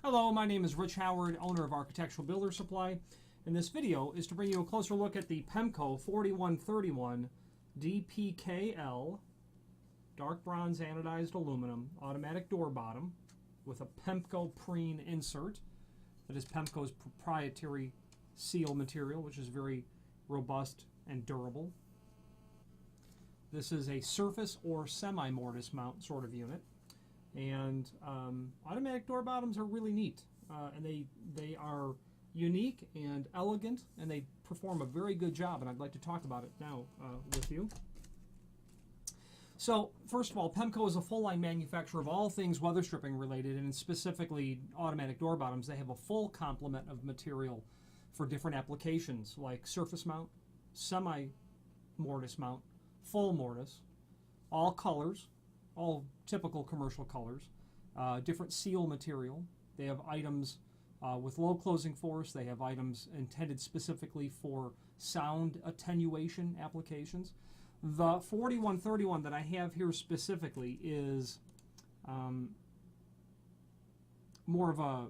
Hello, my name is Rich Howard, owner of Architectural Builder Supply, and this video is to bring you a closer look at the Pemko 4131DPKL dark bronze anodized aluminum automatic door bottom with a Pemko Prene insert. That is Pemko's proprietary seal material, which is very robust and durable. This is a surface or semi-mortise mount sort of unit. And automatic door bottoms are really neat, and they are unique and elegant, and they perform a very good job, and I'd like to talk about it now with you. So first of all, Pemko is a full-line manufacturer of all things weather stripping related, and specifically automatic door bottoms. They have a full complement of material for different applications like surface mount, semi-mortise mount, full mortise, all colors, all typical commercial colors, different seal material. They have items with low closing force. They have items intended specifically for sound attenuation applications. The 4131 that I have here specifically is more of a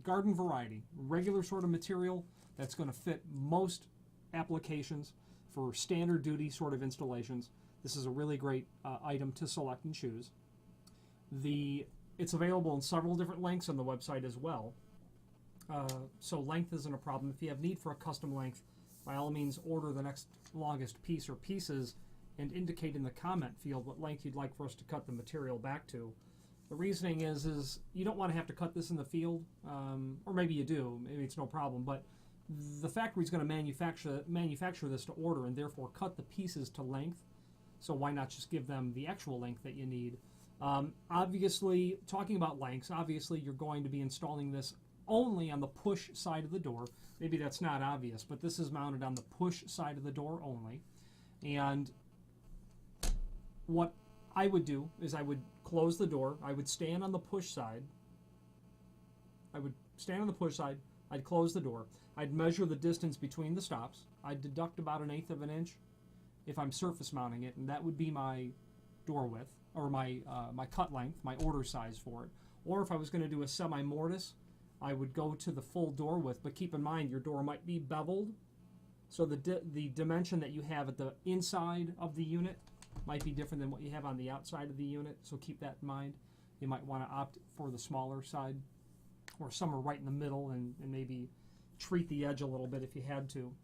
garden variety, regular sort of material that's going to fit most applications for standard duty sort of installations. This is a really great item to select and choose. It's available in several different lengths on the website as well. So length isn't a problem. If you have need for a custom length, by all means order the next longest piece or pieces and indicate in the comment field what length you'd like for us to cut the material back to. The reasoning is you don't want to have to cut this in the field, or maybe you do, maybe it's no problem, but the factory's going to manufacture this to order and therefore cut the pieces to length. So why not just give them the actual length that you need? Obviously, talking about lengths, obviously you're going to be installing this only on the push side of the door. Maybe that's not obvious, but this is mounted on the push side of the door only. And what I would do is I would close the door. I would stand on the push side. I'd close the door. I'd measure the distance between the stops. I'd deduct about 1/8 of an inch if I'm surface mounting it, and that would be my door width, or my cut length, my order size for it. Or if I was going to do a semi-mortise, I would go to the full door width, but keep in mind your door might be beveled, so the dimension that you have at the inside of the unit might be different than what you have on the outside of the unit, so keep that in mind. You might want to opt for the smaller side, or somewhere right in the middle, and maybe treat the edge a little bit if you had to.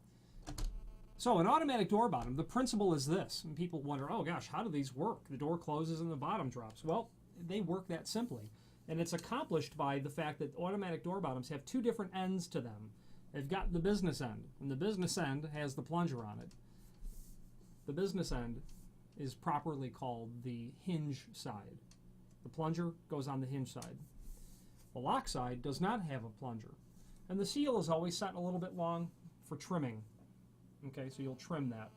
So an automatic door bottom, the principle is this, and people wonder, oh gosh, how do these work? The door closes and the bottom drops. Well, they work that simply, and it's accomplished by the fact that automatic door bottoms have two different ends to them. They've got the business end, and the business end has the plunger on it. The business end is properly called the hinge side. The plunger goes on the hinge side. The lock side does not have a plunger, and the seal is always set a little bit long for trimming. Okay, so you'll trim that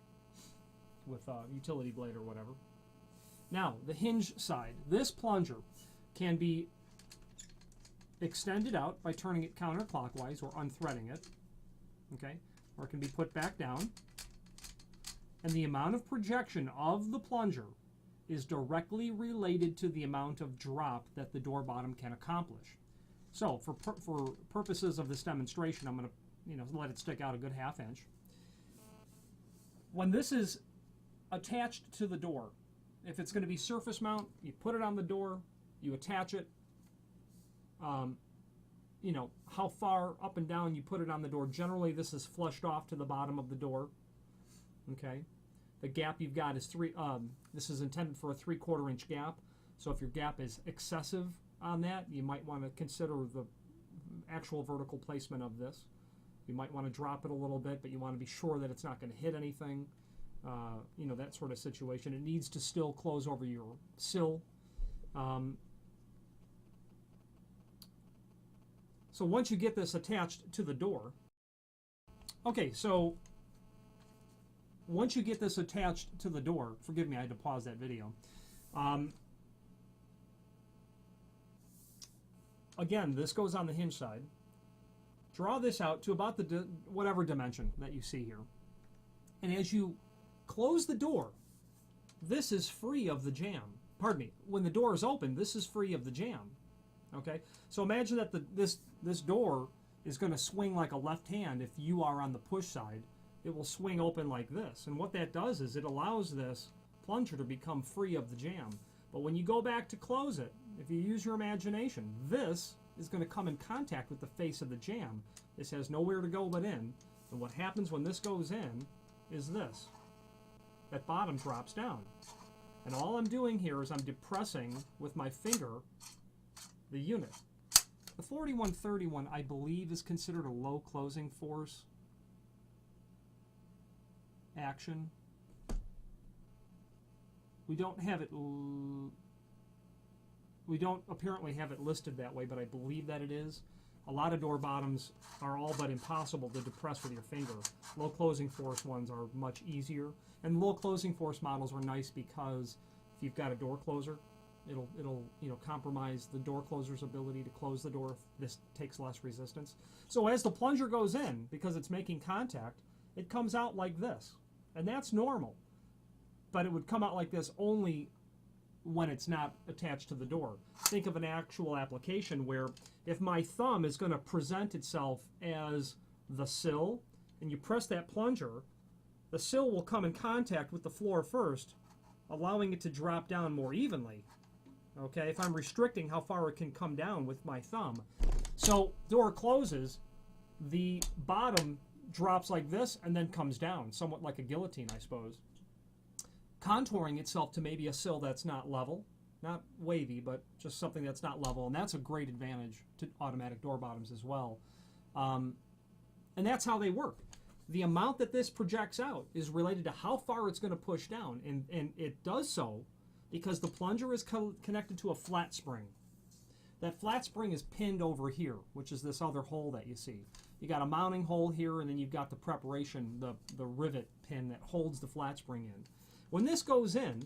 with a utility blade or whatever. Now, the hinge side. This plunger can be extended out by turning it counterclockwise or unthreading it. Okay, or it can be put back down. And the amount of projection of the plunger is directly related to the amount of drop that the door bottom can accomplish. So, for purposes of this demonstration, I'm going to let it stick out a good 1/2 inch. When this is attached to the door, if it's going to be surface mount, you put it on the door, you attach it. How far up and down you put it on the door. Generally, this is flushed off to the bottom of the door. Okay, the gap you've got is this is intended for a 3/4 inch gap. So if your gap is excessive on that, you might want to consider the actual vertical placement of this. You might want to drop it a little bit, but you want to be sure that it's not going to hit anything, that sort of situation. It needs to still close over your sill. So once you get this attached to the door, forgive me, I had to pause that video. Again, this goes on the hinge side. Draw this out to about the whatever dimension that you see here. And as you close the door, this is free of the jam. Pardon me, when the door is open, this is free of the jam. Okay, so imagine that this door is going to swing like a left hand. If you are on the push side, it will swing open like this. And what that does is it allows this plunger to become free of the jam. But when you go back to close it, if you use your imagination, this is going to come in contact with the face of the jam. This has nowhere to go but in. And what happens when this goes in is this. That bottom drops down. And all I'm doing here is I'm depressing with my finger the unit. The 4131, I believe, is considered a low closing force action. We don't have it. We don't apparently have it listed that way, but I believe that it is. A lot of door bottoms are all but impossible to depress with your finger. Low closing force ones are much easier, and low closing force models are nice because if you've got a door closer, it'll compromise the door closer's ability to close the door if this takes less resistance. So as the plunger goes in, because it's making contact, it comes out like this, and that's normal. But it would come out like this only when it's not attached to the door. Think of an actual application where if my thumb is going to present itself as the sill, and you press that plunger, the sill will come in contact with the floor first, allowing it to drop down more evenly. Okay, if I'm restricting how far it can come down with my thumb. So door closes, the bottom drops like this and then comes down, somewhat like a guillotine, I suppose, contouring itself to maybe a sill that's not level, not wavy, but just something that's not level, and that's a great advantage to automatic door bottoms as well. And that's how they work. The amount that this projects out is related to how far it's going to push down, and it does so because the plunger is connected to a flat spring. That flat spring is pinned over here, which is this other hole that you see. You got a mounting hole here, and then you've got the preparation, the rivet pin that holds the flat spring in. When this goes in,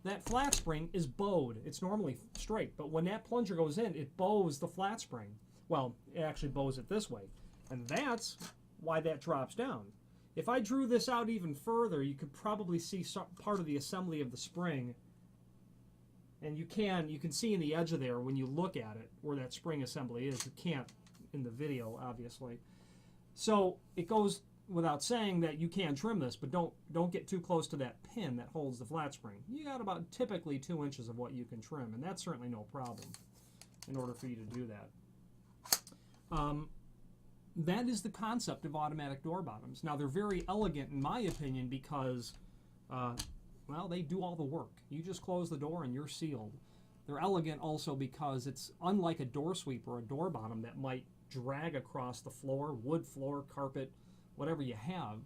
that flat spring is bowed. It's normally straight, but when that plunger goes in, it bows the flat spring. Well, it actually bows it this way, and that's why that drops down. If I drew this out even further, you could probably see part of the assembly of the spring, and you can see in the edge of there when you look at it where that spring assembly is. You can't in the video, obviously. So it goes without saying that you can trim this, but don't get too close to that pin that holds the flat spring. You got about typically 2 inches of what you can trim, and that's certainly no problem in order for you to do that. That is the concept of automatic door bottoms. Now, they're very elegant, in my opinion, because, well, they do all the work. You just close the door and you're sealed. They're elegant also because it's unlike a door sweep or a door bottom that might drag across the floor, wood floor, carpet, whatever you have,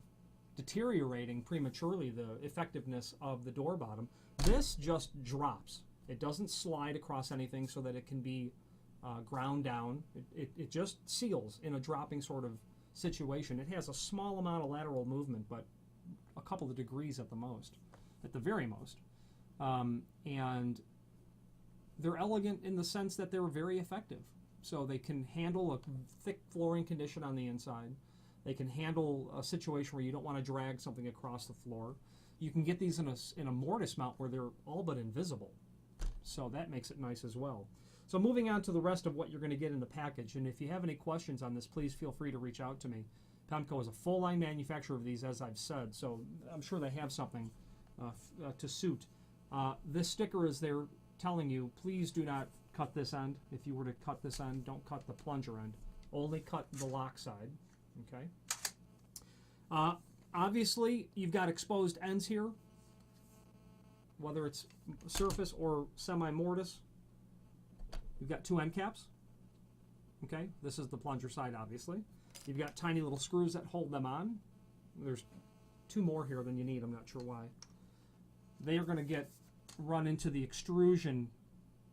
deteriorating prematurely the effectiveness of the door bottom. This just drops. It doesn't slide across anything so that it can be ground down. It just seals in a dropping sort of situation. It has a small amount of lateral movement, but a couple of degrees at the most, at the very most. And they're elegant in the sense that they're very effective. So they can handle a thick flooring condition on the inside. They can handle a situation where you don't want to drag something across the floor. You can get these in a mortise mount where they're all but invisible. So that makes it nice as well. So moving on to the rest of what you're going to get in the package, and if you have any questions on this, please feel free to reach out to me. Pemko is a full-line manufacturer of these, as I've said, so I'm sure they have something to suit. This sticker is there telling you, please do not cut this end. If you were to cut this end, don't cut the plunger end. Only cut the lock side. Okay. Obviously, you've got exposed ends here, whether it's surface or semi-mortise. You've got 2 end caps. Okay, this is the plunger side, obviously. You've got tiny little screws that hold them on. There's 2 more here than you need. I'm not sure why. They are going to run into the extrusion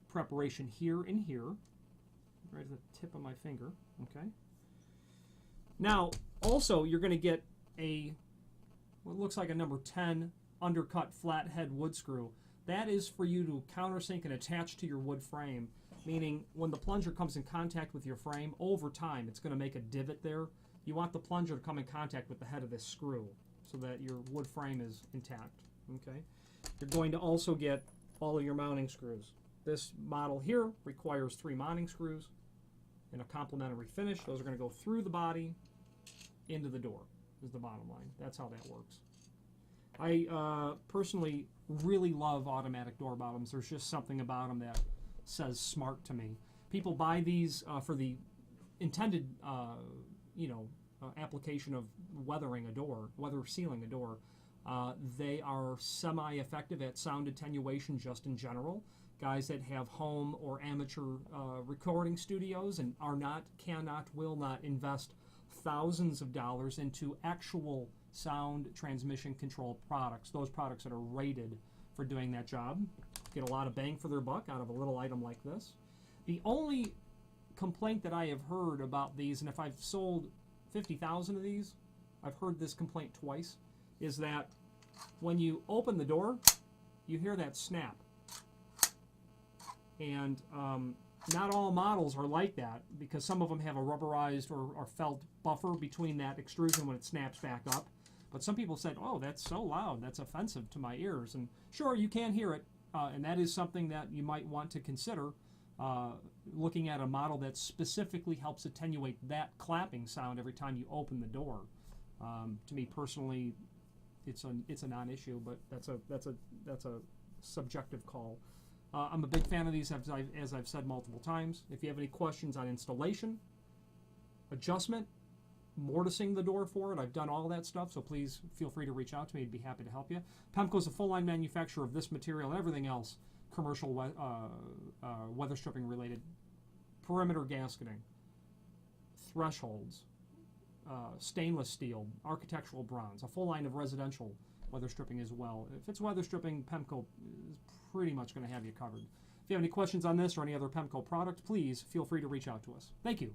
preparation here and here, right at the tip of my finger. Okay. Now, also, you're going to get what looks like a number 10 undercut flathead wood screw. That is for you to countersink and attach to your wood frame, meaning when the plunger comes in contact with your frame, over time, it's going to make a divot there. You want the plunger to come in contact with the head of this screw so that your wood frame is intact. Okay. You're going to also get all of your mounting screws. This model here requires 3 mounting screws and a complementary finish. Those are going to go through the body into the door, is the bottom line. That's how that works. I personally really love automatic door bottoms. There's just something about them that says smart to me. People buy these for the intended, application of weathering a door, weather sealing a door. They are semi-effective at sound attenuation just in general. Guys that have home or amateur recording studios and will not invest thousands of dollars into actual sound transmission control products, those products that are rated for doing that job. Get a lot of bang for their buck out of a little item like this. The only complaint that I have heard about these, and if I've sold 50,000 of these, I've heard this complaint twice, is that when you open the door, you hear that snap. And not all models are like that, because some of them have a rubberized or felt buffer between that extrusion when it snaps back up. But some people said, oh, that's so loud, that's offensive to my ears. And sure, you can hear it, and that is something that you might want to consider looking at a model that specifically helps attenuate that clapping sound every time you open the door. To me personally, it's a non-issue, but that's a subjective call. I'm a big fan of these, as I've said multiple times. If you have any questions on installation, adjustment, mortising the door for it, I've done all that stuff, so please feel free to reach out to me. I'd be happy to help you. Pemko is a full-line manufacturer of this material and everything else commercial weather stripping related. Perimeter gasketing, thresholds, stainless steel, architectural bronze, a full line of residential weather stripping as well. If it's weather stripping, Pemko is pretty much going to have you covered. If you have any questions on this or any other Pemko product, please feel free to reach out to us. Thank you.